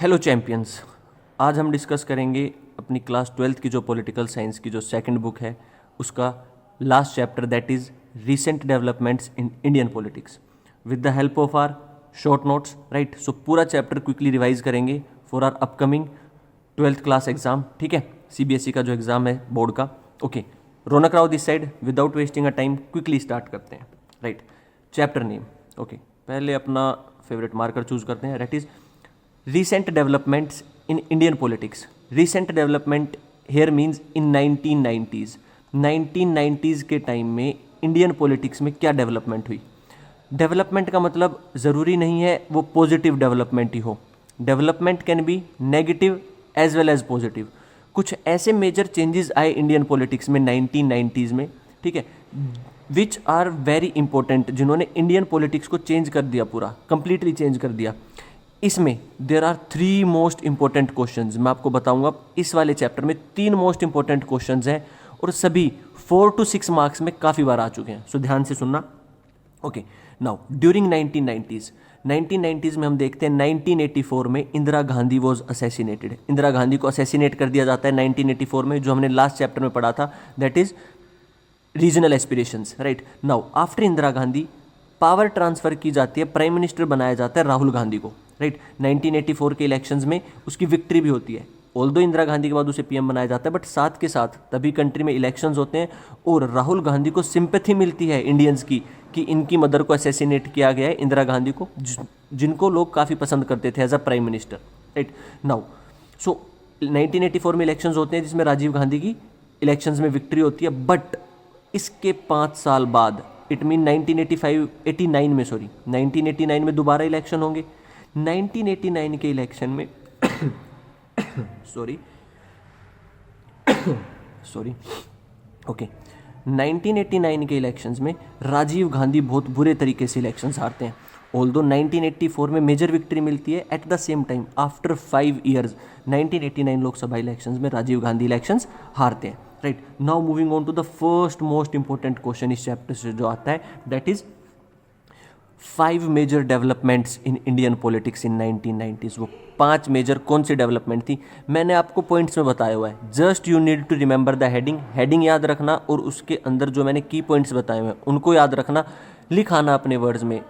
Hello champions. आज हम discuss करेंगे अपनी क्लास 12th की जो पॉलिटिकल साइंस की जो सेकंड बुक है उसका last chapter, that is recent developments in Indian politics with the help of our short notes, right. So पूरा चैप्टर क्विकली रिवाइज करेंगे for our upcoming 12th class exam, ठीक है, CBSE का जो एग्ज़ाम है board का। Okay, Raunak Rao this side, without wasting a time quickly start करते हैं, राइट। चैप्टर नेम, ओके, पहले अपना फेवरेट मार्कर चूज करते हैं, that is recent developments in Indian politics. Recent development here means in 1990s. 1990s के time में Indian politics में क्या डेवलपमेंट हुई। डेवलपमेंट का मतलब ज़रूरी नहीं है वो पॉजिटिव डेवलपमेंट ही हो। Development can be negative as well as positive. कुछ ऐसे मेजर चेंजेस आए इंडियन पॉलिटिक्स में 1990s में, ठीक है, विच आर वेरी इंपॉर्टेंट, जिन्होंने इंडियन पॉलिटिक्स को चेंज कर दिया, पूरा कंप्लीटली चेंज कर दिया। इसमें there are 3 most important questions, मैं आपको बताऊंगा। इस वाले चैप्टर में 3 मोस्ट इंपॉर्टेंट क्वेश्चंस हैं और सभी 4 to 6 मार्क्स में काफ़ी बार आ चुके हैं, सो ध्यान से सुनना। ओके, नाउ ड्यूरिंग 1990s में हम देखते हैं 1984 में इंदिरा गांधी वॉज असैसिनेटेड। इंदिरा गांधी को असैसिनेट कर दिया जाता है 1984 में, जो हमने लास्ट चैप्टर में पढ़ा था, that is regional aspirations, right. Now after Indira Gandhi power transfer की जाती है, प्राइम मिनिस्टर बनाया जाता है राहुल गांधी को, राइट। 1984 के इलेक्शंस में उसकी विक्ट्री भी होती है, ऑल्दो इंदिरा गांधी के बाद उसे पीएम बनाया जाता है, बट साथ के साथ तभी कंट्री में इलेक्शंस होते हैं और राहुल गांधी को सिंपैथी मिलती है इंडियंस की कि इनकी मदर को असैसिनेट किया गया है, इंदिरा गांधी को, जिनको लोग काफ़ी पसंद करते थे as a prime minister, right. Now so 1984 में इलेक्शंस होते हैं जिसमें राजीव गांधी की इलेक्शंस में विक्ट्री होती है, बट इसके 5 साल बाद, इट मीन 1989 में दोबारा इलेक्शन होंगे। 1989 के इलेक्शन में सॉरी ओके, 1989 के इलेक्शंस में राजीव गांधी बहुत बुरे तरीके से इलेक्शंस हारते हैं। ऑल्दो 1984 में मेजर विक्ट्री मिलती है, at the same time after 5 years 1989 Lok Sabha elections में राजीव गांधी इलेक्शंस हारते हैं, right. Now moving on to the first most important question इस चैप्टर से जो आता है, that is 5 major developments in Indian politics in 1990s। वो 5 मेजर कौन सी डेवलपमेंट थी, मैंने आपको पॉइंट्स में बताया हुआ है, just you need to remember the heading याद रखना और उसके अंदर जो मैंने की पॉइंट्स बताए हुए हैं उनको याद रखना, लिखाना अपने वर्ड्स में।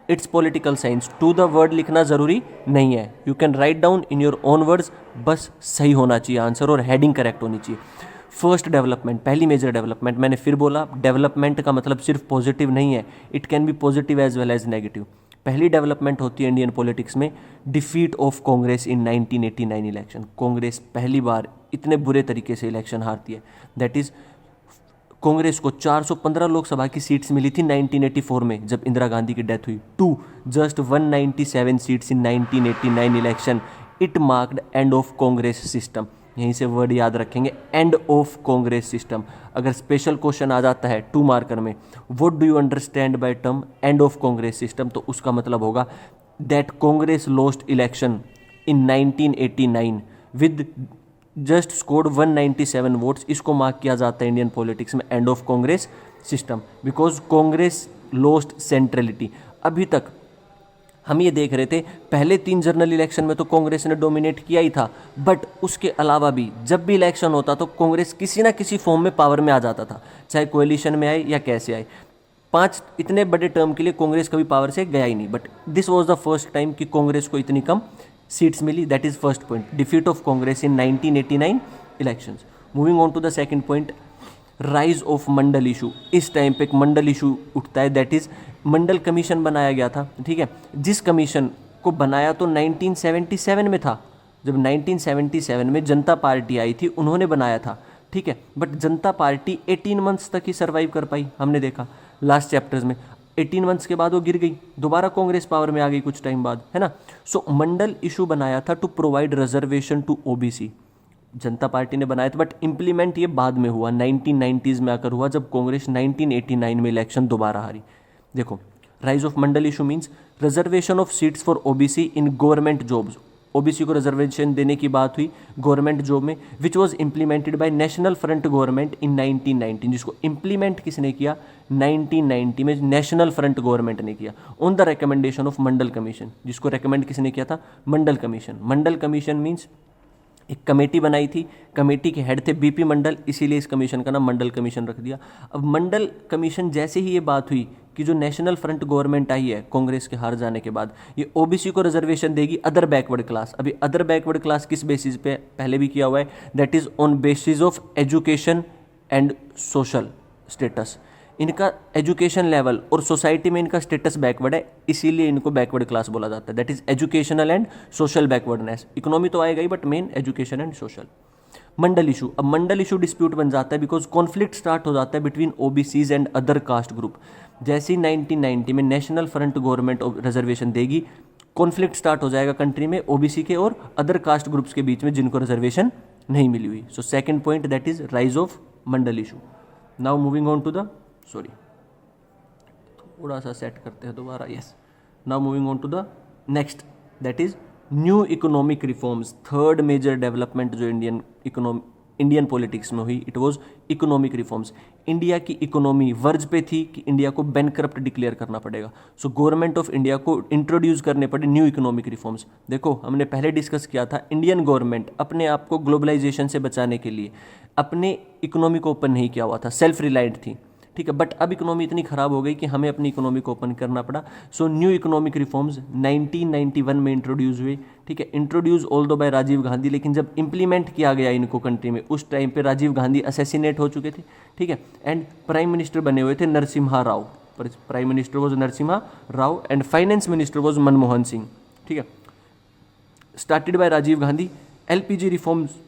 It's political science, to the word लिखना ज़रूरी नहीं है, you can write down in your own words, बस सही होना चाहिए आंसर और हेडिंग करेक्ट होनी चाहिए। फर्स्ट डेवलपमेंट, पहली मेजर डेवलपमेंट, मैंने फिर बोला डेवलपमेंट का मतलब सिर्फ पॉजिटिव नहीं है, it can be positive as well as negative. पहली डेवलपमेंट होती है इंडियन पॉलिटिक्स में defeat of Congress in 1989 election. Congress पहली बार इतने बुरे तरीके से इलेक्शन हारती है, दैट इज कांग्रेस को 415 लोकसभा की सीट्स मिली थी 1984 में जब इंदिरा गांधी की डेथ हुई, to just 197 seats in 1989 election. It marked end of Congress system, यहीं से वर्ड याद रखेंगे, एंड ऑफ कांग्रेस सिस्टम। अगर स्पेशल क्वेश्चन आ जाता है 2 मार्कर में, what do you understand by term end of Congress system, तो उसका मतलब होगा that Congress lost election in 1989 with just scored 197 votes. इसको मार्क किया जाता है इंडियन पॉलिटिक्स में end of Congress system, because Congress lost centrality. अभी तक हम ये देख रहे थे पहले 3 जनरल इलेक्शन में तो कांग्रेस ने डोमिनेट किया ही था, बट उसके अलावा भी जब भी इलेक्शन होता तो कांग्रेस किसी ना किसी फॉर्म में पावर में आ जाता था, चाहे कोएलिशन में आए या कैसे आए। 5 इतने बड़े टर्म के लिए कांग्रेस कभी पावर से गया ही नहीं, but this was the first time कि कांग्रेस को इतनी कम सीट्स मिली, that is first point, defeat of Congress in 1989 elections. Moving on to the second point, rise of Mandal issue. इस टाइम पे एक मंडल इशू उठता है, दैट इज मंडल कमीशन बनाया गया था, ठीक है, जिस कमीशन को बनाया तो 1977 में था, जब 1977 में जनता पार्टी आई थी उन्होंने बनाया था, ठीक है, बट जनता पार्टी 18 मंथ्स तक ही सर्वाइव कर पाई, हमने देखा लास्ट चैप्टर्स में। 18 मंथ्स के बाद वो गिर गई, दोबारा कांग्रेस पावर में आ गई कुछ टाइम बाद, है ना। सो मंडल इशू बनाया था to provide reservation to OBC, Janata Party ने बनाया था, बट इम्प्लीमेंट ये बाद में हुआ, 1990s में आकर हुआ जब कांग्रेस 1989 में इलेक्शन दोबारा हारी। देखो, rise of Mandal issue means reservation of seats for OBC in government jobs. OBC को रिजर्वेशन देने की बात हुई गवर्नमेंट जॉब में, which was implemented by national front government in 1919, जिसको इम्प्लीमेंट किसने किया 1990 में नेशनल फ्रंट गवर्नमेंट ने किया on the recommendation of Mandal commission, जिसको रेकमेंड किसने किया था मंडल कमीशन। मंडल कमीशन मीन्स एक कमेटी बनाई थी, कमेटी के हेड थे बीपी मंडल, इसीलिए इस कमीशन का नाम मंडल कमीशन रख दिया। अब मंडल कमीशन जैसे ही ये बात हुई कि जो नेशनल फ्रंट गवर्नमेंट आई है कांग्रेस के हार जाने के बाद, ये ओबीसी को रिजर्वेशन देगी अदर बैकवर्ड क्लास। अभी अदर बैकवर्ड क्लास किस बेसिस पे, पहले भी किया हुआ है, that is on basis of education and social status. इनका एजुकेशन लेवल और सोसाइटी में इनका स्टेटस बैकवर्ड है, इसीलिए इनको बैकवर्ड क्लास बोला जाता है। That is educational and social backwardness. Economy तो आएगा ही but main education and social. Mandal issue, अब मंडल इशू डिस्प्यूट बन जाता है बिकॉज कॉन्फ्लिक्ट स्टार्ट हो जाता है between OBCs and other caste group. जैसे ही 1990 में नेशनल फ्रंट गवर्नमेंट रिजर्वेशन देगी, कॉन्फ्लिक्ट स्टार्ट हो जाएगा कंट्री में ओबीसी के और अदर कास्ट ग्रुप्स के बीच में जिनको रिजर्वेशन नहीं मिली हुई। So second point that is rise of Mandal issue. Now moving on to the थोड़ा सा सेट करते हैं दोबारा, yes. Now moving on to the next that is new economic reforms. Third major development जो इंडियन पॉलिटिक्स में हुई, it was economic reforms. India की economy verge पे थी कि इंडिया को बैंकरप्ट डिक्लेयर करना पड़ेगा, सो गवर्नमेंट ऑफ इंडिया को इंट्रोड्यूस करने पड़े न्यू इकोनॉमिक रिफॉर्म्स। देखो हमने पहले डिस्कस किया था, इंडियन गवर्नमेंट अपने आप को ग्लोबलाइजेशन से बचाने के लिए अपने इकोनॉमी को ओपन नहीं किया हुआ था, सेल्फ रिलायंट थी, ठीक है। बट अब इकोनॉमी इतनी खराब हो गई कि हमें अपनी इकोनॉमी को ओपन करना पड़ा। सो न्यू इकोनॉमिक रिफॉर्म्स 1991 में इंट्रोड्यूस हुए, ठीक है। Introduce although by Rajiv Gandhi, लेकिन जब इंप्लीमेंट किया गया इनको कंट्री में, उस टाइम पे राजीव गांधी असैसिनेट हो चुके थे, ठीक है। एंड प्राइम मिनिस्टर बने हुए थे Narasimha Rao, prime minister was Narasimha Rao and finance minister was Manmohan Singh, ठीक है। Started by Rajiv Gandhi. LPG reforms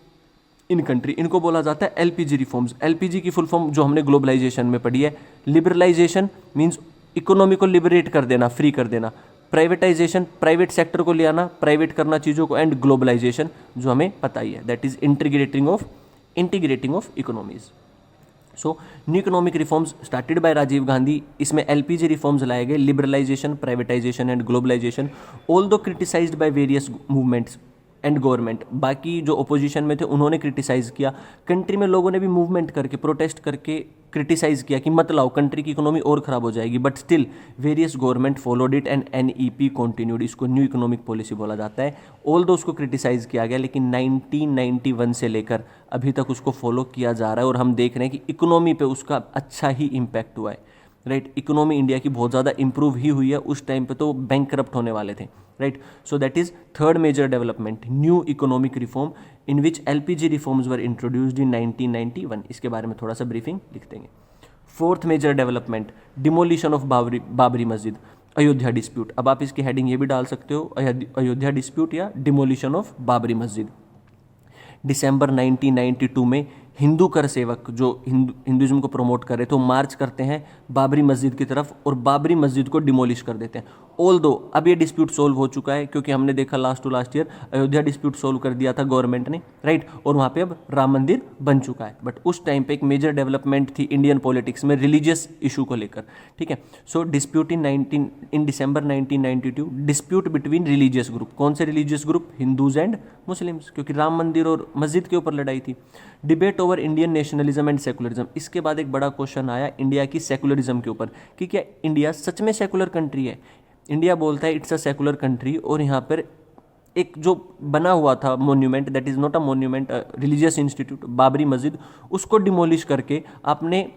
in country, इनको बोला जाता है एलपीजी रिफॉर्म्स। एलपीजी की फुल फॉर्म जो हमने ग्लोबलाइजेशन में पढ़ी है, लिबरलाइजेशन मींस इकोनॉमी को लिबरेट कर देना, फ्री कर देना। प्राइवेटाइजेशन, प्राइवेट सेक्टर को ले आना, प्राइवेट करना चीज़ों को। एंड ग्लोबलाइजेशन जो हमें पता ही है, that is integrating of economies. So new economic reforms started by Rajiv Gandhi, इसमें एलपीजी रिफॉर्म्स लाए गए, liberalisation, privatisation and globalisation, although criticised by various movements and government. बाकी जो ओपोजिशन में थे उन्होंने क्रिटिसाइज़ किया, कंट्री में लोगों ने भी मूवमेंट करके, प्रोटेस्ट करके क्रिटिसाइज़ किया कि मत लाओ, कंट्री की इकोनॉमी और ख़राब हो जाएगी। But still various government followed it and NEP continued. इसको न्यू इकोनॉमिक पॉलिसी बोला जाता है। ऑल्दो उसको क्रिटिसाइज़ किया गया, लेकिन 1991 से लेकर अभी तक उसको फॉलो किया जा रहा है और हम देख रहे हैं कि इकोनॉमी पे उसका अच्छा ही इम्पैक्ट हुआ है, राइट। इकोनॉमी इंडिया की बहुत ज़्यादा इंप्रूव ही हुई है, उस टाइम पे तो बैंक करप्ट होने वाले थे, right. So that is third major development, new economic reform in which LPG reforms were introduced in 1991। इसके बारे में थोड़ा सा ब्रीफिंग लिख देंगे। Fourth major development, demolition of Babri Masjid, Ayodhya dispute. अब आप इसकी हेडिंग ये भी डाल सकते हो, अयोध्या डिस्प्यूट या डिमोलिशन ऑफ बाबरी मस्जिद। दिसंबर 1992 में हिंदू कर सेवक जो हिंदुज़म को प्रमोट कर रहे थे, मार्च करते हैं बाबरी मस्जिद की तरफ और बाबरी मस्जिद को डिमोलिश कर देते हैं। ऑल्दो अब ये डिस्प्यूट सोल्व हो चुका है, क्योंकि हमने देखा last to last year Ayodhya dispute solve कर दिया था गवर्नमेंट ने, राइट। और वहाँ पे अब राम मंदिर बन चुका है। बट उस टाइम पे एक मेजर डेवलपमेंट थी इंडियन पॉलिटिक्स में रिलीजियस इशू को लेकर, ठीक है। So dispute in December 1992, dispute between religious group. कौन से religious group? Hindus and Muslims, क्योंकि राम मंदिर और मस्जिद के ऊपर लड़ाई थी। Debate over Indian nationalism and secularism. इसके बाद एक बड़ा क्वेश्चन आया इंडिया की सेकुलरिज्म के ऊपर कि क्या इंडिया सच में सेकुलर कंट्री है? इंडिया बोलता है इट्स अ सेकुलर कंट्री, और यहाँ पर एक जो बना हुआ था monument, that is not a monument, religious institute, Babri मस्जिद, उसको डिमोलिश करके आपने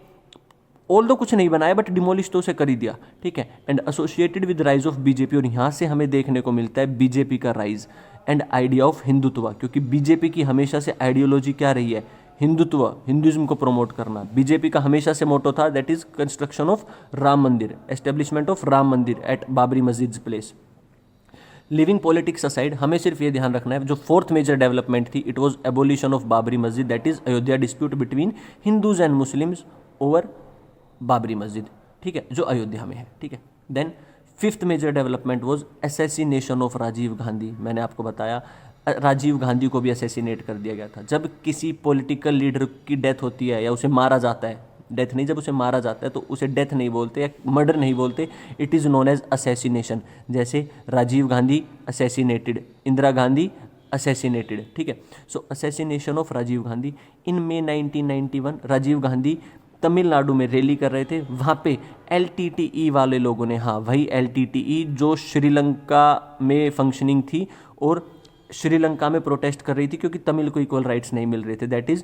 ऑल्दो कुछ नहीं बनाया बट डिमोलिश तो उसे कर ही दिया, ठीक है। And associated with rise of BJP, और यहाँ से हमें देखने को मिलता है बीजेपी का rise and idea of Hindutva, क्योंकि बीजेपी की हमेशा से आइडियोलॉजी क्या रही है? हिंदुत्व, हिंदुइज्म को प्रमोट करना। बीजेपी का हमेशा से मोटो था, that is construction of Ram मंदिर, एस्टेब्लिशमेंट ऑफ राम मंदिर एट बाबरी मस्जिद प्लेस। लिविंग पॉलिटिक्स असाइड, हमें सिर्फ ये ध्यान रखना है, जो फोर्थ मेजर डेवलपमेंट थी, it was abolition of Babri Masjid, that is Ayodhya dispute between Hindus and Muslims over Babri Masjid, ठीक है, जो अयोध्या में है, ठीक है। Then fifth major development was assassination of Rajiv Gandhi. मैंने आपको बताया राजीव गांधी को भी असैसिनेट कर दिया गया था। जब किसी पॉलिटिकल लीडर की डेथ होती है या उसे मारा जाता है, डेथ नहीं, जब उसे मारा जाता है तो उसे डेथ नहीं बोलते या मर्डर नहीं बोलते, it is known as assassination. जैसे राजीव गांधी असैसिनेटेड, इंदिरा गांधी असैसिनेटेड, ठीक है। So assassination of Rajiv Gandhi. In May 1991 Rajiv Gandhi Tamil Nadu में रैली कर रहे थे, वहाँ पे LTTE वाले लोगों ने, हाँ वही LTTE जो श्रीलंका में फंक्शनिंग थी और श्रीलंका में प्रोटेस्ट कर रही थी क्योंकि तमिल को इक्वल राइट्स नहीं मिल रहे थे, that is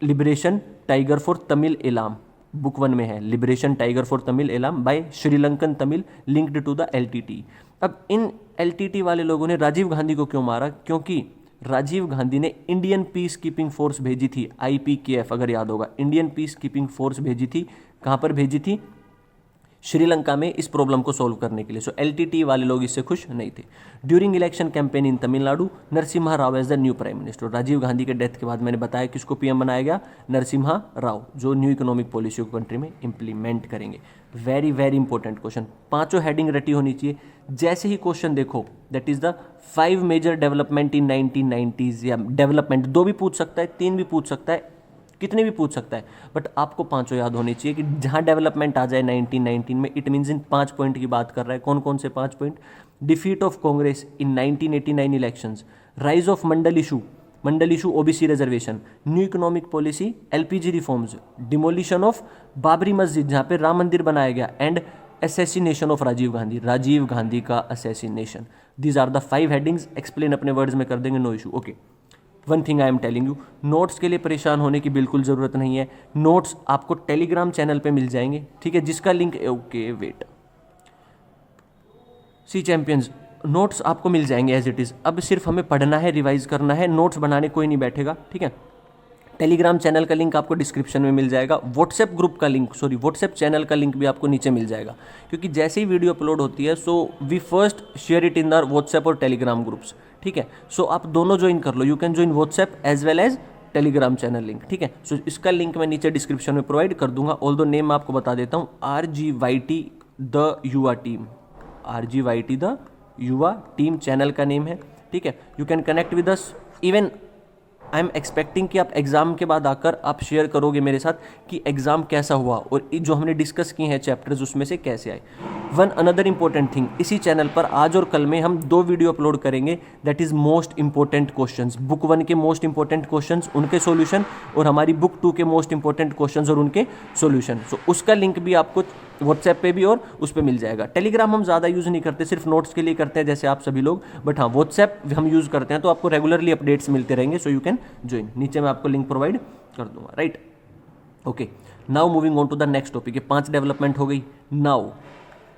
liberation tiger for Tamil Eelam, book 1 में है, liberation tiger for Tamil Eelam by Sri Lankan Tamil linked to the LTTE। अब इन LTTE वाले लोगों ने राजीव गांधी को क्यों मारा? क्योंकि राजीव गांधी ने इंडियन पीस कीपिंग फोर्स भेजी थी, IPKF अगर याद होगा, इंडियन पीस कीपिंग फोर्स भेजी थी। कहाँ पर भेजी थी? श्रीलंका में, इस प्रॉब्लम को सॉल्व करने के लिए। सो LTTE वाले लोग इससे खुश नहीं थे। During election campaign in Tamil Nadu, Narasimha Rao as the new prime minister. Rajiv Gandhi के डेथ के बाद मैंने बताया किसको PM बनाया गया? नरसिम्हा राव, जो न्यू इकोनॉमिक पॉलिसी को कंट्री में इंप्लीमेंट करेंगे। वेरी वेरी इंपॉर्टेंट क्वेश्चन, पांचों हेडिंग रटी होनी चाहिए। जैसे ही क्वेश्चन देखो, that is the 5 major development in 1990s, या डेवलपमेंट 2 भी पूछ सकता है, 3 भी पूछ सकता है, कितने भी पूछ सकता है, बट आपको पांचों याद होने चाहिए कि जहां डेवलपमेंट आ जाए 1919 में, इट मीन्स इन 5 पॉइंट की बात कर रहा है। कौन कौन से 5 point? Defeat of Congress in 1989 elections, rise of Mandal issue OBC reservation, new economic policy, LPG reforms, demolition of Babri Masjid जहां पे राम मंदिर बनाया गया, and assassination of Rajiv Gandhi का assassination. These are the 5 headings. Explain अपने वर्ड्स में कर देंगे, no issue. Okay, one thing I am telling you, notes के लिए परेशान होने की बिल्कुल ज़रूरत नहीं है। नोट्स आपको टेलीग्राम चैनल पे मिल जाएंगे, ठीक है, जिसका लिंक, ओके वेट, सी चैंपियंस, नोट्स आपको मिल जाएंगे एज इट इज़। अब सिर्फ हमें पढ़ना है, रिवाइज करना है, नोट्स बनाने कोई नहीं बैठेगा, ठीक है। टेलीग्राम चैनल का लिंक आपको डिस्क्रिप्शन में मिल जाएगा। व्हाट्सएप ग्रुप का लिंक, व्हाट्सएप चैनल का लिंक भी आपको नीचे मिल जाएगा, क्योंकि जैसे ही वीडियो अपलोड होती है, so we first share it in our WhatsApp और टेलीग्राम ग्रुप्स, ठीक है। सो आप दोनों ज्वाइन कर लो, you can join WhatsApp as well as Telegram channel link, ठीक है। सो इसका लिंक मैं नीचे डिस्क्रिप्शन में प्रोवाइड कर दूंगा। ऑल दो नेम मैं आपको बता देता हूँ, RGYT द युवा टीम, RGYT द युवा टीम चैनल का नेम है, ठीक है। You can connect with us. Even I am expecting कि आप एग्जाम के बाद आकर आप शेयर करोगे मेरे साथ कि एग्जाम कैसा हुआ और जो हमने डिस्कस किए हैं चैप्टर्स उसमें से कैसे आए। वन अनदर इंपॉर्टेंट थिंग, इसी चैनल पर आज और कल में हम 2 वीडियो अपलोड करेंगे, that is most important questions, book 1 के मोस्ट इंपॉर्टेंट क्वेश्चंस, उनके सॉल्यूशन, और हमारी बुक 2 के मोस्ट इंपॉर्टेंट क्वेश्चंस और उनके सॉल्यूशन। सो उसका लिंक भी आपको व्हाट्सएप पे भी और उस पर मिल जाएगा। टेलीग्राम हम ज़्यादा यूज़ नहीं करते, सिर्फ नोट्स के लिए करते हैं जैसे आप सभी लोग, बट हाँ व्हाट्सएप हम यूज़ करते हैं, तो आपको रेगुलरली अपडेट्स मिलते रहेंगे। सो यू कैन ज्वाइन, नीचे मैं आपको लिंक प्रोवाइड कर दूंगा, right. Okay, now moving on to the next topic. ये 5 डेवलपमेंट हो गई। Now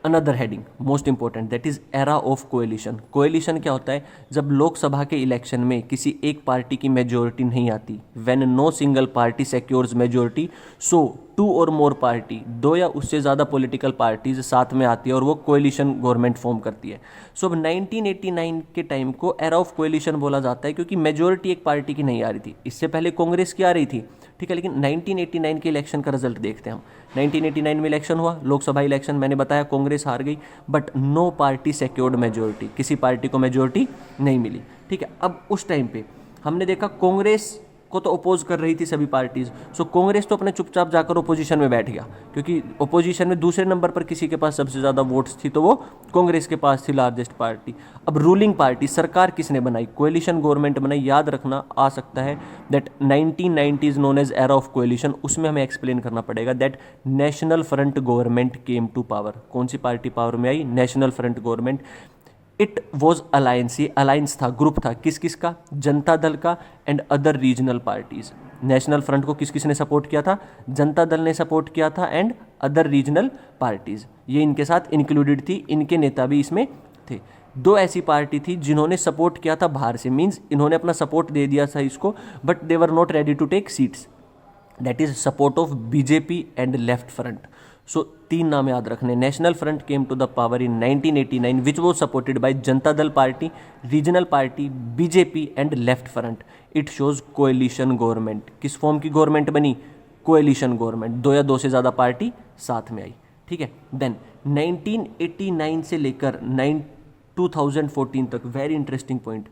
another heading most important, that is era of coalition. Coalition क्या होता है? जब लोकसभा के इलेक्शन में किसी एक पार्टी की मेजोरिटी नहीं आती, when no single party secures majority, so 2 और मोर पार्टी, 2 या उससे ज़्यादा पॉलिटिकल पार्टीज साथ में आती है और वो कोएलिशन गवर्नमेंट फॉर्म करती है। सो अब 1989 के टाइम को एरा ऑफ कोएलिशन बोला जाता है, क्योंकि मेजोरिटी एक पार्टी की नहीं आ रही थी। इससे पहले कांग्रेस की आ रही थी, ठीक है, लेकिन 1989 के इलेक्शन का रिजल्ट देखते हैं हम। 1989 में इलेक्शन हुआ, लोकसभा इलेक्शन, मैंने बताया कांग्रेस हार गई, but no party secured majority, किसी पार्टी को मेजोरिटी नहीं मिली, ठीक है। अब उस टाइम पे हमने देखा कांग्रेस को तो अपोज कर रही थी सभी पार्टीज, सो कांग्रेस तो अपने चुपचाप जाकर ओपोजिशन में बैठ गया, क्योंकि ओपोजिशन में दूसरे नंबर पर किसी के पास सबसे ज़्यादा वोट्स थी, तो वो कांग्रेस के पास थी, लार्जेस्ट पार्टी। अब रूलिंग पार्टी, सरकार किसने बनाई? कोएलिशन गवर्नमेंट बनाई। याद रखना आ सकता है that 1990 is known as era of coalition. उसमें हमें एक्सप्लेन करना पड़ेगा that national front government came to power. कौन सी पार्टी पावर में आई? National front government. It was alliance, ये अलायंस था, ग्रुप था, किस किस का? जनता दल का and other regional parties. National front को किस किसने सपोर्ट किया था? जनता दल ने सपोर्ट किया था एंड अदर रीजनल पार्टीज, ये इनके साथ इंक्लूडेड थी, इनके नेता भी इसमें थे। 2 ऐसी पार्टी थी जिन्होंने सपोर्ट किया था बाहर से, मीन्स इन्होंने अपना सपोर्ट दे दिया था इसको, but they were not ready to take seats, that is support of BJP and left front. So 3 नाम याद रखने। National front came to the power in 1989 which was supported by Janata Dal party, regional party, BJP and left front. It shows coalition government. किस form की government बनी? Coalition government, 2 या 2 से ज़्यादा party साथ में आई, ठीक है। देन 1989 से लेकर 2014 तक, वेरी इंटरेस्टिंग पॉइंट,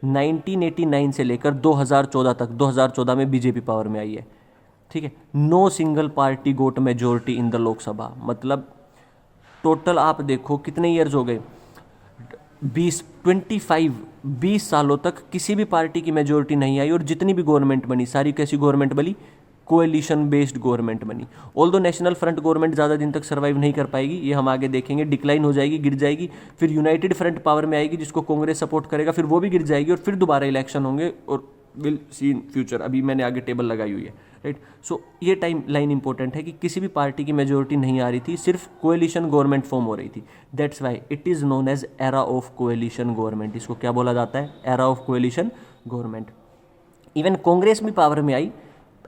1989 से लेकर 2014 तक, 2014 में BJP पावर में आई है। ठीक है। No single party got majority in the Lok Sabha, मतलब टोटल आप देखो कितने ईयर्स हो गए, 20 सालों तक किसी भी पार्टी की मेजोरिटी नहीं आई, और जितनी भी गवर्नमेंट बनी सारी कैसी गवर्नमेंट बनी, कोएलिशन बेस्ड गवर्नमेंट बनी। ऑल्दो नेशनल फ्रंट गवर्नमेंट ज़्यादा दिन तक सर्वाइव नहीं कर पाएगी, ये हम आगे देखेंगे, डिक्लाइन हो जाएगी, गिर जाएगी। फिर यूनाइटेड फ्रंट पावर में आएगी जिसको कांग्रेस सपोर्ट करेगा, फिर वो भी गिर जाएगी, और फिर दोबारा इलेक्शन होंगे, और विल सी इन फ्यूचर। अभी मैंने आगे टेबल लगाई हुई है, राइट। सो ये टाइम लाइन इंपॉर्टेंट है कि किसी भी पार्टी की मेजोरिटी नहीं आ रही थी, सिर्फ कोएलिशन गवर्नमेंट फॉर्म हो रही थी। That's why it is known as era of coalition government. इसको क्या बोला जाता है? Era of coalition government. Even Congress भी पावर में आई,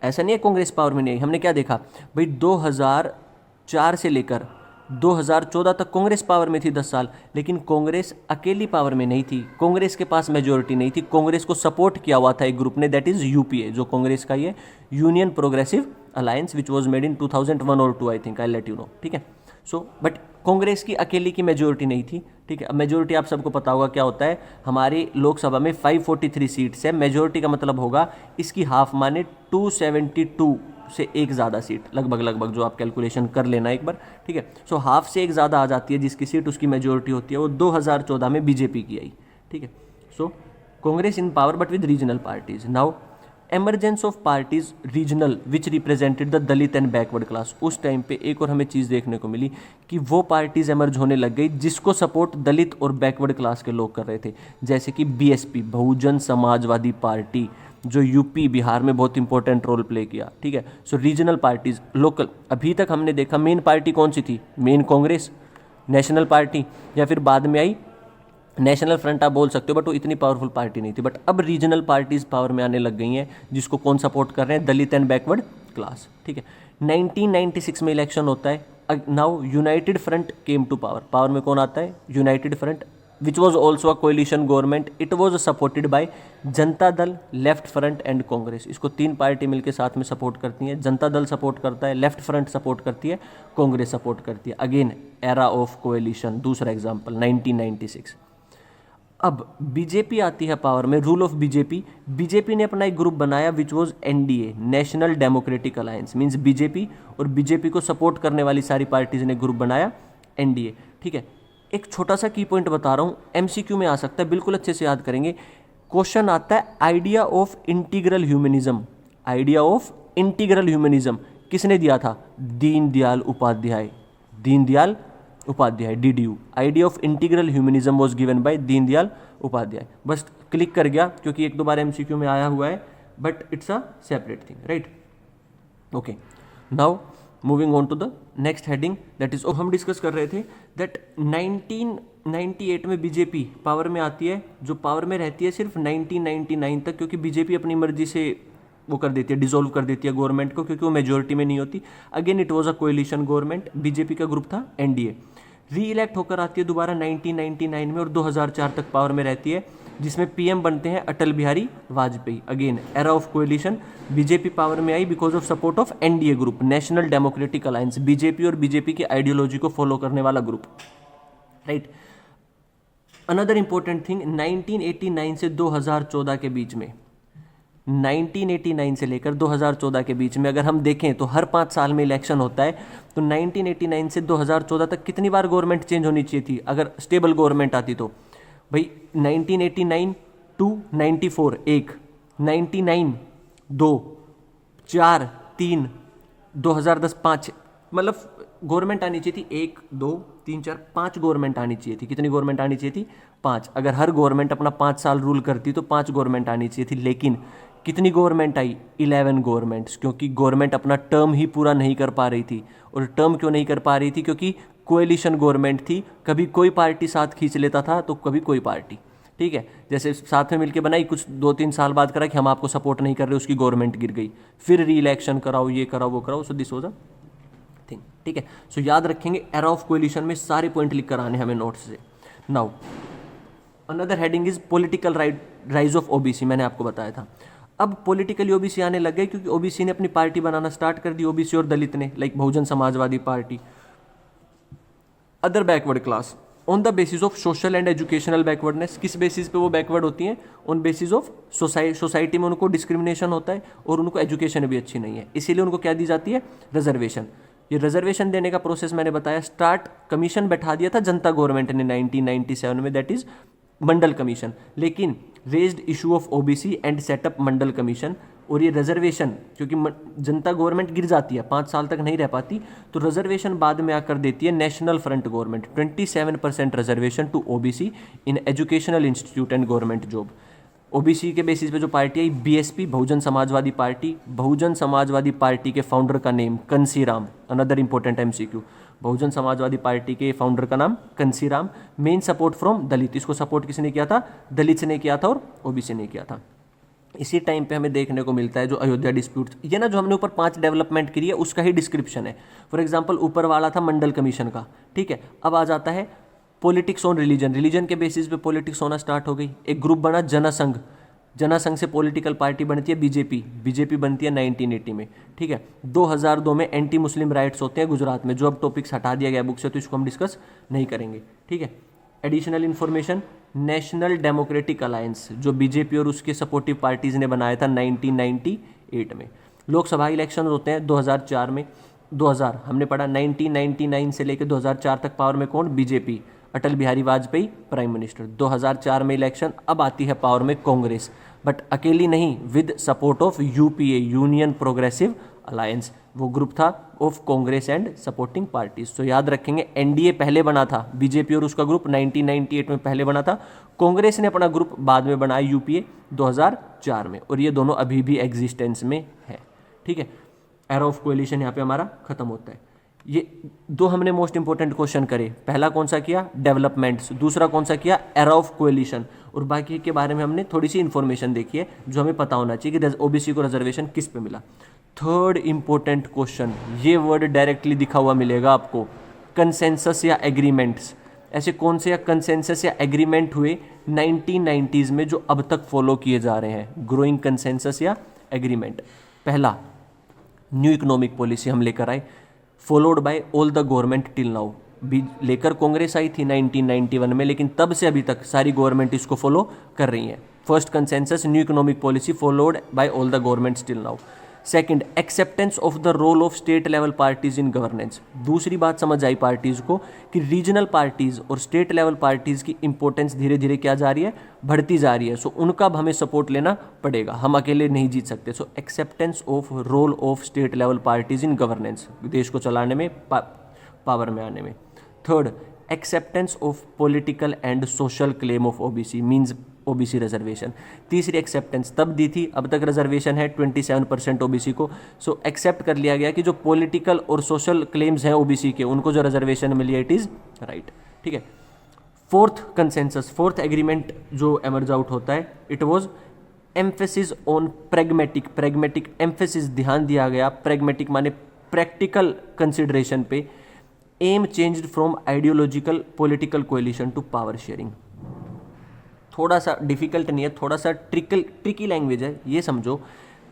ऐसा नहीं है कांग्रेस पावर में नहीं आई। हमने क्या देखा भाई, 2004 से लेकर 2014 तक कांग्रेस पावर में थी 10 साल, लेकिन कांग्रेस अकेली पावर में नहीं थी, कांग्रेस के पास मेजोरिटी नहीं थी, कांग्रेस को सपोर्ट किया हुआ था एक ग्रुप ने, दैट इज यूपीए, जो कांग्रेस का ही है, union progressive alliance, which was made in 2001 और 2 I think, I let you know, ठीक है। सो बट कांग्रेस की अकेली की मेजोरिटी नहीं थी, ठीक है। अब मेजोरिटी आप सबको पता होगा क्या होता है, हमारी लोकसभा में 543 सीट्स है, मेजोरिटी का मतलब होगा इसकी हाफ माने 272 से एक ज़्यादा सीट, लगभग जो आप कैलकुलेशन कर लेना एक बार, ठीक है। सो हाफ से एक ज़्यादा आ जाती है जिसकी सीट उसकी मेजोरिटी होती है, वो 2014 में बीजेपी की आई, ठीक है। So Congress in power but with regional parties. Now emergence of parties regional which represented the Dalit and backward class. उस टाइम पे एक और हमें चीज़ देखने को मिली कि वो पार्टीज एमर्ज होने लग गई जिसको सपोर्ट दलित और बैकवर्ड क्लास के लोग कर रहे थे, जैसे कि बीएसपी, बहुजन समाजवादी पार्टी, जो यूपी बिहार में बहुत इंपॉर्टेंट रोल प्ले किया, ठीक है। सो रीजनल पार्टीज, लोकल, अभी तक हमने देखा मेन पार्टी कौन सी थी, मेन कांग्रेस, नेशनल पार्टी, या फिर बाद में आई नेशनल फ्रंट आप बोल सकते हो, बट वो इतनी पावरफुल पार्टी नहीं थी। बट अब रीजनल पार्टीज पावर में आने लग गई हैं, जिसको कौन सपोर्ट कर रहे हैं, दलित एंड बैकवर्ड क्लास, ठीक है। 1996 में इलेक्शन होता है। Now united front came to power, power में कौन आता है, united front, which was also a coalition government, it was supported by Janata Dal, left front end Congress. इसको तीन पार्टी मिलकर साथ में सपोर्ट करती हैं, जनता दल सपोर्ट करता है, लेफ्ट फ्रंट सपोर्ट करती है, कांग्रेस सपोर्ट करती है। अगेन एरा ऑफ कोएलिशन, दूसरा एग्जाम्पल 1996। अब बीजेपी आती है पावर में, रूल ऑफ बीजेपी। बीजेपी ने अपना एक ग्रुप बनाया which was NDA, national democratic alliance, means BJP और बीजेपी को सपोर्ट करने वाली सारी पार्टीज ने ग्रुप बनाया एनडीए, ठीक है। एक छोटा सा की पॉइंट बता रहा हूँ, एमसीक्यू में आ सकता है, बिल्कुल अच्छे से याद करेंगे। क्वेश्चन आता है idea of integral humanism. Idea of integral humanism किसने दिया था? Deendayal Upadhyay. Deendayal Upadhyay, DDU, idea of integral humanism was given by Deendayal Upadhyay. बस क्लिक कर गया क्योंकि एक दो बार एमसीक्यू में आया हुआ है, but it's a separate thing, right. Okay, now moving on to the next heading, that is, हम डिस्कस कर रहे थे दैट 1998 में बीजेपी पावर में आती है, जो पावर में रहती है सिर्फ 1999 तक, क्योंकि बीजेपी अपनी मर्जी से वो कर देती है, डिसॉल्व कर देती है गवर्नमेंट को, क्योंकि वो मेजोरिटी में नहीं होती। Again it was a coalition government, BJP का ग्रुप था एनडीए। री इलेक्ट होकर आती है दोबारा 1999 में और 2004 तक पावर में रहती है, जिसमें पीएम बनते हैं Atal Bihari Vajpayee. Again era of coalition, BJP power में आई because of support of NDA group, national democratic alliance, BJP और बीजेपी की आइडियोलॉजी को फॉलो करने वाला group, right. Another important thing, 1989 से 2014 के बीच में, 1989 से लेकर 2014 के बीच में अगर हम देखें तो हर 5 साल में इलेक्शन होता है। तो 1989 से 2014 तक कितनी बार गवर्नमेंट चेंज होनी चाहिए थी अगर स्टेबल गवर्नमेंट आती तो? भाई 1989 टू 94 1, 99 2, 4 3, 2010 5, मतलब गवर्नमेंट आनी चाहिए थी 1 2 3 4 5 गवर्नमेंट आनी चाहिए थी। कितनी गवर्नमेंट आनी चाहिए थी? 5। अगर हर गवर्नमेंट अपना 5 साल रूल करती तो 5 गवर्नमेंट आनी चाहिए थी, लेकिन कितनी गवर्नमेंट आई? 11 गवर्नमेंट्स, क्योंकि गवर्नमेंट अपना टर्म ही पूरा नहीं कर पा रही थी। और टर्म क्यों नहीं कर पा रही थी? क्योंकि कोएलिशन गवर्नमेंट थी, कभी कोई पार्टी साथ खींच लेता था तो कभी कोई पार्टी, ठीक है। जैसे साथ में मिलकर बनाई, कुछ 2-3 साल बाद करा कि हम आपको सपोर्ट नहीं कर रहे, उसकी गवर्नमेंट गिर गई, फिर री इलेक्शन कराओ, ये कराओ वो कराओ। So this was a thing, ठीक है। सो याद रखेंगे, एरा ऑफ कोएलिशन में सारे पॉइंट लिख कर आने हमें नोट्स से। Now another heading is political rise of OBC, मैंने आपको बताया था। अब पॉलिटिकली ओबीसी आने लग गए क्योंकि ओबीसी ने अपनी पार्टी बनाना स्टार्ट कर दी, ओबीसी और दलित ने, like Bahujan Samajwadi party. Other backward class, on the basis of social and educational backwardness. किस बेसिस पे वो बैकवर्ड होती हैं? ऑन बेसिस ऑफ सोसाइटी में उनको डिस्क्रिमिनेशन होता है और उनको एजुकेशन भी अच्छी नहीं है, इसीलिए उनको क्या दी जाती है? रिजर्वेशन। ये रिजर्वेशन देने का प्रोसेस मैंने बताया, स्टार्ट कमीशन बैठा दिया था जनता गवर्नमेंट ने 1997 में, दैट इज मंडल कमीशन, लेकिन raised issue of OBC and setup Mandal commission. और ये रिजर्वेशन क्योंकि जनता गवर्नमेंट गिर जाती है, 5 साल तक नहीं रह पाती, तो रिजर्वेशन बाद में आकर देती है national front government, 27% reservation to OBC in educational institute and government job. OBC के बेसिस पे जो पार्टी आई, BSP, Bahujan Samajwadi party. Bahujan Samajwadi party के फाउंडर का name Kanshi Ram, another important MCQ. Bahujan Samajwadi party के फाउंडर का नाम Kanshi Ram. Main support from Dalit, इसको सपोर्ट किसने किया था? दलित ने किया था और ओबीसी ने किया था। इसी टाइम पे हमें देखने को मिलता है जो अयोध्या डिस्प्यूट, ये ना जो हमने ऊपर 5 डेवलपमेंट करी है उसका ही डिस्क्रिप्शन है। फॉर एग्जांपल ऊपर वाला था मंडल कमीशन का, ठीक है। अब आ जाता है पॉलिटिक्स ऑन रिलीजन, रिलीजन के बेसिस पे पॉलिटिक्स होना स्टार्ट हो गई। एक ग्रुप बना जनसंघ, जनसंघ से पॉलिटिकल पार्टी बनती है बीजेपी, बीजेपी बनती है 1980 में, ठीक है। 2002 में एंटी मुस्लिम राइट्स होते हैं गुजरात में, जो अब टॉपिक्स हटा दिया गया बुक से, तो इसको हम डिस्कस नहीं करेंगे, ठीक है। Additional information, national democratic alliance जो बीजेपी और उसके सपोर्टिव पार्टीज ने बनाया था 1998 में। लोकसभा इलेक्शन होते हैं 2004 में। 2000 हमने पढ़ा, 1999 से लेकर 2004 तक पावर में कौन? बीजेपी, अटल बिहारी वाजपेयी प्राइम मिनिस्टर। 2004 में इलेक्शन, अब आती है पावर में कांग्रेस, बट अकेली नहीं, with support of UPA, union progressive alliance, वो ग्रुप था of Congress and supporting parties. तो याद रखेंगे एनडीए पहले बना था, बीजेपी और उसका ग्रुप 1998 में पहले बना था, कांग्रेस ने अपना ग्रुप बाद में बनाया यूपीए 2004 में, और ये दोनों अभी भी एग्जिस्टेंस में है, ठीक है। एरा ऑफ कोएलिशन यहाँ पे हमारा खत्म होता है। ये दो हमने मोस्ट इंपॉर्टेंट क्वेश्चन करे, पहला कौन सा किया? डेवलपमेंट्स, दूसरा कौन सा किया? एरा ऑफ कोएलिशन, और बाकी के बारे में हमने थोड़ी सी इंफॉर्मेशन देखी है जो हमें पता होना चाहिए कि ओबीसी को रिजर्वेशन किस पे मिला। थर्ड इंपॉर्टेंट क्वेश्चन, ये वर्ड डायरेक्टली दिखा हुआ मिलेगा आपको, कंसेंसस या एग्रीमेंट्स। ऐसे कौन से या कंसेंसस या एग्रीमेंट हुए 1990s में जो अब तक फॉलो किए जा रहे हैं? ग्रोइंग कंसेंसस या एग्रीमेंट। पहला, न्यू इकोनॉमिक पॉलिसी हम लेकर आए, followed by all the government till now. लेकर कांग्रेस आई थी 1991 में, लेकिन तब से अभी तक सारी गवर्नमेंट इसको फॉलो कर रही है। First consensus, new economic policy followed by all the governments till now. Second, acceptance of the role of state level parties in governance. दूसरी बात समझ आई पार्टीज को कि रीजनल पार्टीज और स्टेट लेवल पार्टीज की इंपॉर्टेंस धीरे धीरे क्या जा रही है? बढ़ती जा रही है। सो उनका अब हमें सपोर्ट लेना पड़ेगा, हम अकेले नहीं जीत सकते। So acceptance of role of state level parties in governance, देश को चलाने में, पावर में आने में। Third, acceptance of political and social claim of OBC, means OBC reservation. तीसरी एक्सेप्टेंस तब दी थी, अब तक रिजर्वेशन है 27% ओबीसी को। सो एक्सेप्ट कर लिया गया कि जो पॉलिटिकल और सोशल क्लेम्स हैं ओबीसी के, उनको जो रिजर्वेशन मिली है, इट इज़ राइट, ठीक है। फोर्थ कंसेंसस, फोर्थ एग्रीमेंट जो एमर्ज आउट होता है, it was emphasis on pragmatic, pragmatic emphasis, ध्यान दिया गया, प्रेगमेटिक माने प्रैक्टिकल कंसिडरेशन पे। Aim changed from ideological political coalition to power sharing. थोड़ा सा डिफिकल्ट नहीं है, थोड़ा सा ट्रिकी लैंग्वेज है, ये समझो।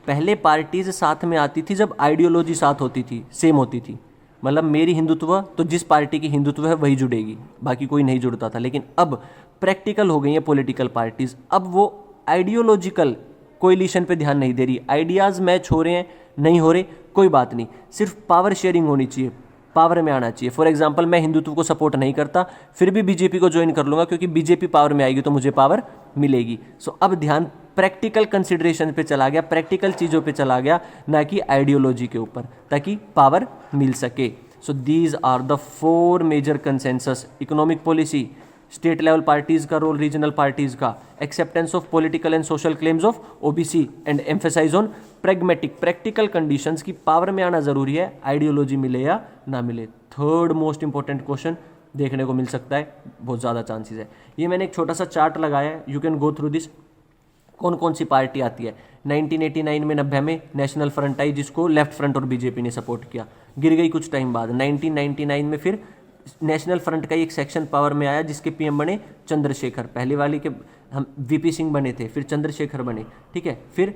पहले पार्टीज साथ में आती थी जब आइडियोलॉजी साथ होती थी, सेम होती थी, मतलब मेरी हिंदुत्व तो जिस पार्टी की हिंदुत्व है वही जुड़ेगी, बाकी कोई नहीं जुड़ता था। लेकिन अब प्रैक्टिकल हो गई है पॉलिटिकल पार्टीज, अब वो आइडियोलॉजिकल कोएलिशन पे ध्यान नहीं दे रही। आइडियाज़ मैच हो रहे हैं, नहीं हो रहे, कोई बात नहीं, सिर्फ पावर शेयरिंग होनी चाहिए, पावर में आना चाहिए। फॉर एग्जांपल, मैं हिंदुत्व को सपोर्ट नहीं करता, फिर भी बीजेपी को ज्वाइन कर लूंगा क्योंकि बीजेपी पावर में आएगी तो मुझे पावर मिलेगी। सो अब ध्यान प्रैक्टिकल कंसिडरेशन पे चला गया, प्रैक्टिकल चीज़ों पे चला गया, ना कि आइडियोलॉजी के ऊपर, ताकि पावर मिल सके। So these are the 4 major consensus: economic policy, state level parties का रोल, रीजनल पार्टीज का, acceptance of political and social claims of OBC, and emphasize on pragmatic, practical conditions की पावर में आना जरूरी है, आइडियोलॉजी मिले या ना मिले। थर्ड मोस्ट इंपॉर्टेंट क्वेश्चन देखने को मिल सकता है, बहुत ज़्यादा चांसेस है। ये मैंने एक छोटा सा चार्ट लगाया है, you can go through this. कौन कौन सी पार्टी आती है? 1989 में, 90 में नेशनल फ्रंट आई, जिसको लेफ्ट फ्रंट और बीजेपी ने सपोर्ट किया, गिर गई कुछ टाइम बाद। 1999 में फिर नेशनल फ्रंट का एक सेक्शन पावर में आया जिसके पीएम बने चंद्रशेखर, पहले वाली के हम वीपी सिंह बने थे, फिर चंद्रशेखर बने, ठीक है। फिर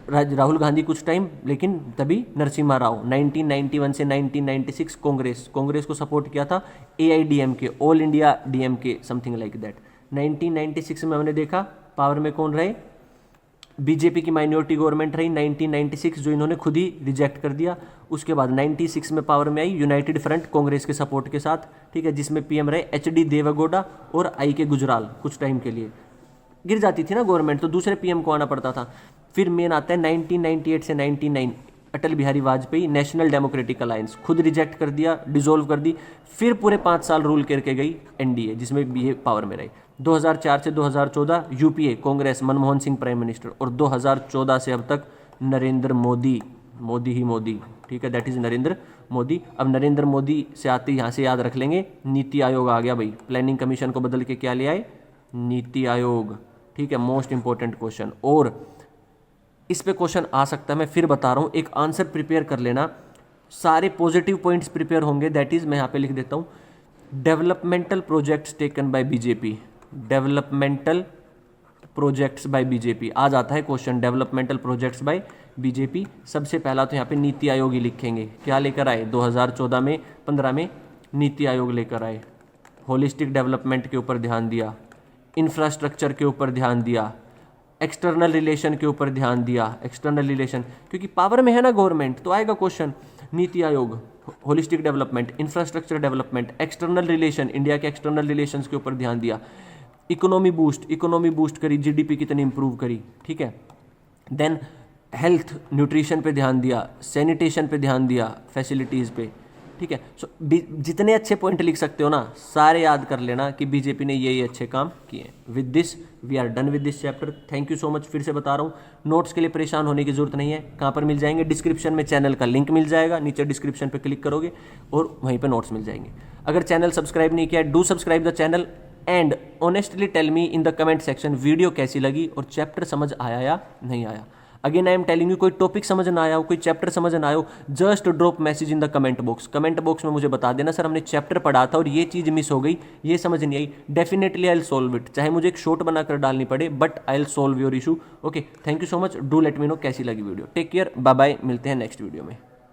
राहुल गांधी कुछ टाइम, लेकिन तभी नरसिम्हा राव 1991 से 1996 कांग्रेस को सपोर्ट किया था, AIDMK, all India DMK, something like that. 1996 में हमने देखा पावर में कौन रहे, बीजेपी की माइनॉरिटी गवर्नमेंट रही 1996, जो इन्होंने खुद ही रिजेक्ट कर दिया। उसके बाद 96 में पावर में आई यूनाइटेड फ्रंट कांग्रेस के सपोर्ट के साथ, ठीक है, जिसमें पीएम रहे HD देवेगौड़ा और IK गुजराल। कुछ टाइम के लिए गिर जाती थी ना गवर्नमेंट, तो दूसरे पीएम को आना पड़ता था। फिर मेन आता है 1998 से 99, Atal Bihari Vajpayee, national democratic alliance, खुद रिजेक्ट कर दिया, डिसॉल्व कर दी। फिर पूरे 5 साल रूल करके गई NDA, जिसमें ये पावर में रही। 2004 से 2014 UPA Congress, Manmohan Singh prime minister, और 2014 से अब तक नरेंद्र मोदी, मोदी ही मोदी, ठीक है, दैट इज नरेंद्र मोदी। अब नरेंद्र मोदी से आते यहाँ से याद रख लेंगे, नीति आयोग आ गया भाई, प्लानिंग कमीशन को बदल के क्या ले आए, नीति आयोग, ठीक है, मोस्ट इंपॉर्टेंट क्वेश्चन। और इस पे क्वेश्चन आ सकता है, मैं फिर बता रहा हूँ, एक आंसर प्रिपेयर कर लेना, सारे पॉजिटिव पॉइंट्स प्रिपेयर होंगे। दैट इज, मैं यहाँ पे लिख देता हूँ, developmental projects taken by BJP, developmental projects by BJP आ जाता है question, developmental projects by BJP. सबसे पहला तो यहाँ पे नीति आयोग ही लिखेंगे, क्या लेकर आए 2014 में 15 में नीति आयोग लेकर आए, होलिस्टिक डेवलपमेंट के ऊपर ध्यान दिया, इंफ्रास्ट्रक्चर के ऊपर ध्यान दिया, एक्सटर्नल रिलेशन के ऊपर ध्यान दिया, एक्सटर्नल रिलेशन, क्योंकि पावर में है ना गवर्नमेंट, तो आएगा question, NITI Aayog, holistic development, infrastructure development, external relation, India के एक्सटर्नल रिलेशंस के ऊपर ध्यान दिया, इकोनॉमी बूस्ट करी, GDP कितनी इंप्रूव करी, ठीक है। देन हेल्थ न्यूट्रिशन पे ध्यान दिया, सैनिटेशन पे ध्यान दिया, फैसिलिटीज़ पे, ठीक है। सो जितने अच्छे पॉइंट लिख सकते हो ना, सारे याद कर लेना कि बीजेपी ने ये अच्छे काम किए। With this we are done with this chapter. Thank you so much. फिर से बता रहा हूँ, नोट्स के लिए परेशान होने की जरूरत नहीं है। कहाँ पर मिल जाएंगे? डिस्क्रिप्शन में चैनल का लिंक मिल जाएगा, नीचे डिस्क्रिप्शन पे क्लिक करोगे और वहीं पे नोट्स मिल जाएंगे। अगर चैनल सब्सक्राइब नहीं किया, do subscribe the channel and honestly tell me in the comment section video कैसी लगी और चैप्टर समझ आया या नहीं आया। Again I am telling you, कोई टॉपिक समझ ना आया हो, कोई चैप्टर समझ ना आया हो, just drop message in the comment box. Comment box में मुझे बता देना, सर हमने चैप्टर पढ़ा था और ये चीज़ मिस हो गई, ये समझ नहीं आई। Definitely I will solve it, चाहे मुझे एक शॉर्ट बनाकर डालनी पड़े, but I will solve your issue. Okay, thank you so much. Do let me know कैसी लगी वीडियो। टेक केयर, बाय बाय, मिलते हैं नेक्स्ट वीडियो में।